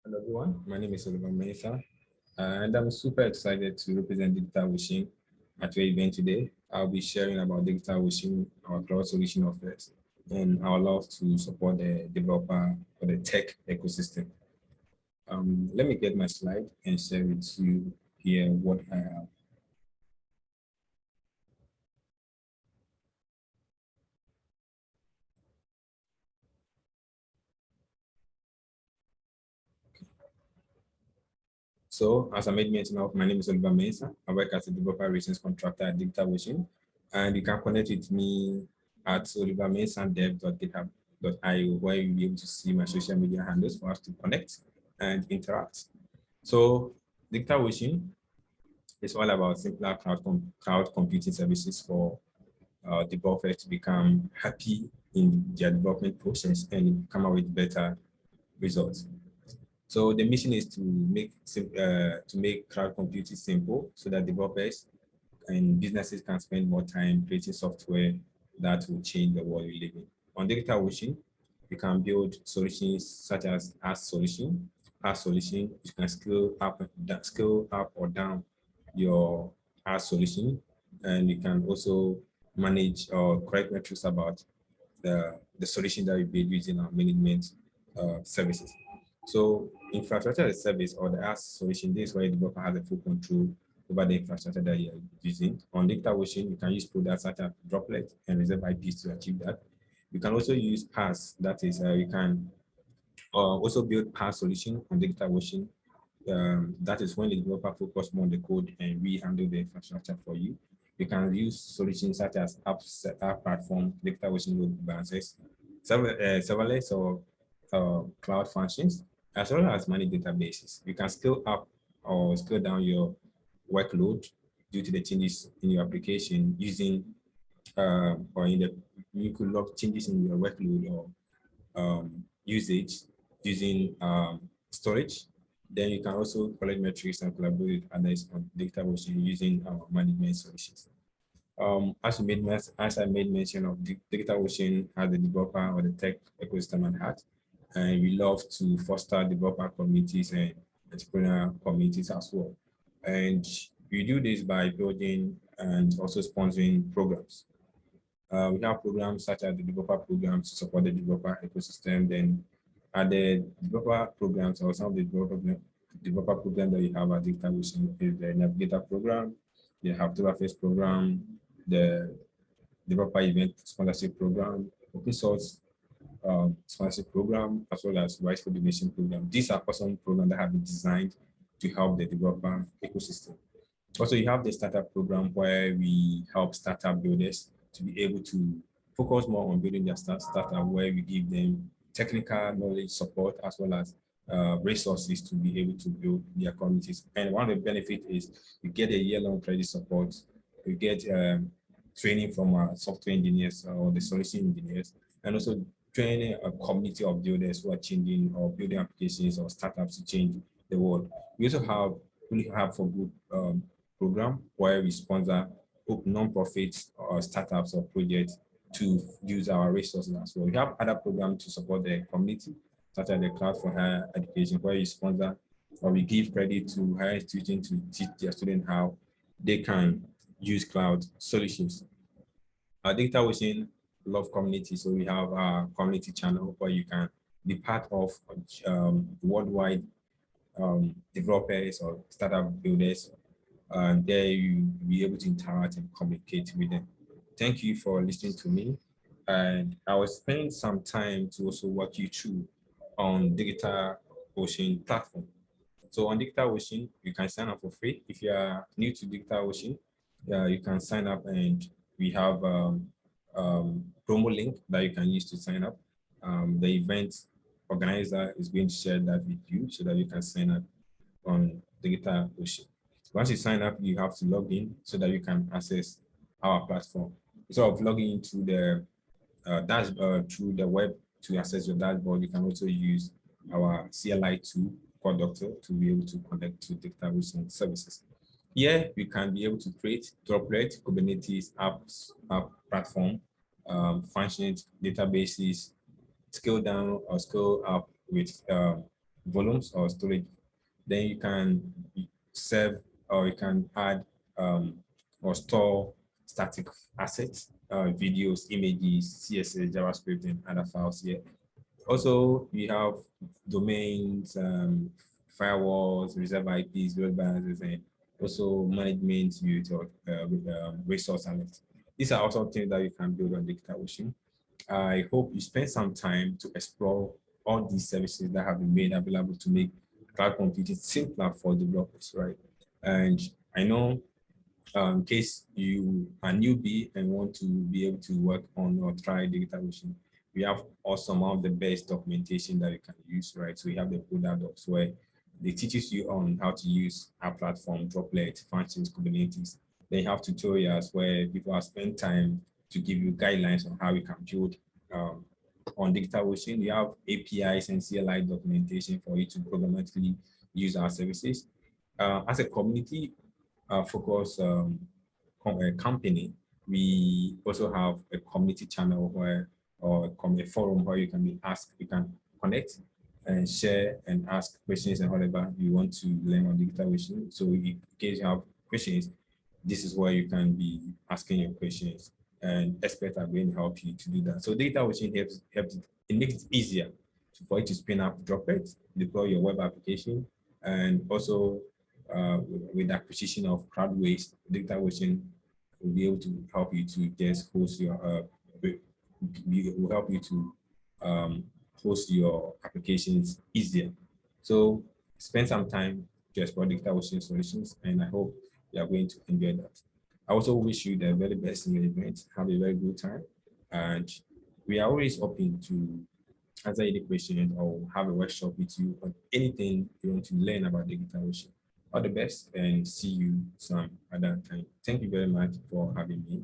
Hello everyone, my name is Oliver Mesa, and I'm super excited to represent DigitalOcean at your event today. I'll be sharing about DigitalOcean, our cloud solution offers, and our love to support the developer or the tech ecosystem. Let me get my slide and share with you here what I have. So, as I made mention of, my name is Oliver Mesa. I work as a developer relations contractor at DigitalOcean, and you can connect with me at olivermesadev.github.io, where you'll be able to see my social media handles for us to connect and interact. So, DigitalOcean is all about simpler cloud computing services for developers to become happy in their development process and come up with better results. So the mission is to make cloud computing simple so that developers and businesses can spend more time creating software that will change the world we live in. On DigitalOcean, you can build solutions such as solution. You can scale up or down your solution, and you can also manage or correct metrics about the solution that you build using our management services. So infrastructure as a service or the IaaS solution, this is where the developer has a full control over the infrastructure that you're using. On DigitalOcean, you can use products such as Droplets and reserve IPs to achieve that. You can also use PaaS, that is, you can also build PaaS solution on DigitalOcean. That is when the developer focus more on the code and we handle the infrastructure for you. You can use solutions such as app platform, DigitalOcean load balancers, serverless or cloud functions, as well as manage databases. You can scale up or scale down your workload due to the changes in your application using or in the you could log changes in your workload or usage using storage. Then you can also collect metrics and collaborate with others on DigitalOcean using management solutions. As I made mention of, DigitalOcean has the developer or the tech ecosystem at heart, and we love to foster developer communities and entrepreneur communities as well. And we do this by building and also sponsoring programs. We have programs such as the developer programs to support the developer ecosystem. Then the developer programs or some of the developer programs that you have at DigitalOcean is the Navigator program, the HackTheChain program, the developer event sponsorship program, open source sponsorship program, as well as rights for donation program. These are awesome programs that have been designed to help the developer ecosystem. Also, you have the startup program where we help startup builders to be able to focus more on building their startup, where we give them technical knowledge support as well as resources to be able to build their communities. And one of the benefits is you get a year-long credit support, you get training from our software engineers or the solution engineers, and also training a community of builders who are changing or building applications or startups to change the world. We also have really have for good program where we sponsor non-profits or startups or projects to use our resources as well. We have other programs to support the community, such as the Cloud for Higher Education, where we sponsor or we give credit to higher institutions to teach their students how they can use cloud solutions. Our DigitalOcean love community, so we have our community channel where you can be part of worldwide developers or startup builders, and there you will be able to interact and communicate with them. Thank you for listening to me, and I will spend some time to also walk you through on DigitalOcean platform. So on DigitalOcean, you can sign up for free. If you are new to DigitalOcean, you can sign up, and we have promo link that you can use to sign up. The event organizer is going to share that with you so that you can sign up on DigitalOcean. Once you sign up, you have to log in so that you can access our platform. Instead of logging into the dashboard through the web to access your dashboard, you can also use our CLI tool called Doctor to be able to connect to DigitalOcean services. Here, we can be able to create Droplets, Kubernetes app platform, functions, databases, scale down or scale up with volumes or storage. Then you can serve, or you can add or store static assets, videos, images, CSS, JavaScript, and other files here. Also, we have domains, firewalls, reserve IPs, load balancers, and also management with resource analytics. These are also things that you can build on DigitalOcean. I hope you spend some time to explore all these services that have been made available to make cloud computing simpler for developers, right? And I know in case you are newbie and want to be able to work on or try DigitalOcean, we have also some of the best documentation that you can use, right? So we have the product docs where they teaches you on how to use our platform, Droplets, functions, Kubernetes. Then you have tutorials where people have spent time to give you guidelines on how you can build on DigitalOcean. You have APIs and CLI documentation for you to programmatically use our services. As a community focus company, we also have a community channel where, or a forum where you can be asked, you can connect and share and ask questions and whatever you want to learn on DigitalOcean. So in case you have questions, this is where you can be asking your questions, and experts are going to help you to do that. So DigitalOcean helps it makes it easier for you to spin up Droplets, deploy your web application, and also with the acquisition of crowd waste, DigitalOcean will be able to help you to just host your will help you to host your applications easier. So spend some time to explore DigitalOcean solutions, and I hope you are going to enjoy that. I also wish you the very best in the event. Have a very good time, and we are always open to answer any questions or have a workshop with you on anything you want to learn about DigitalOcean. All the best, and see you some other time. Thank you very much for having me.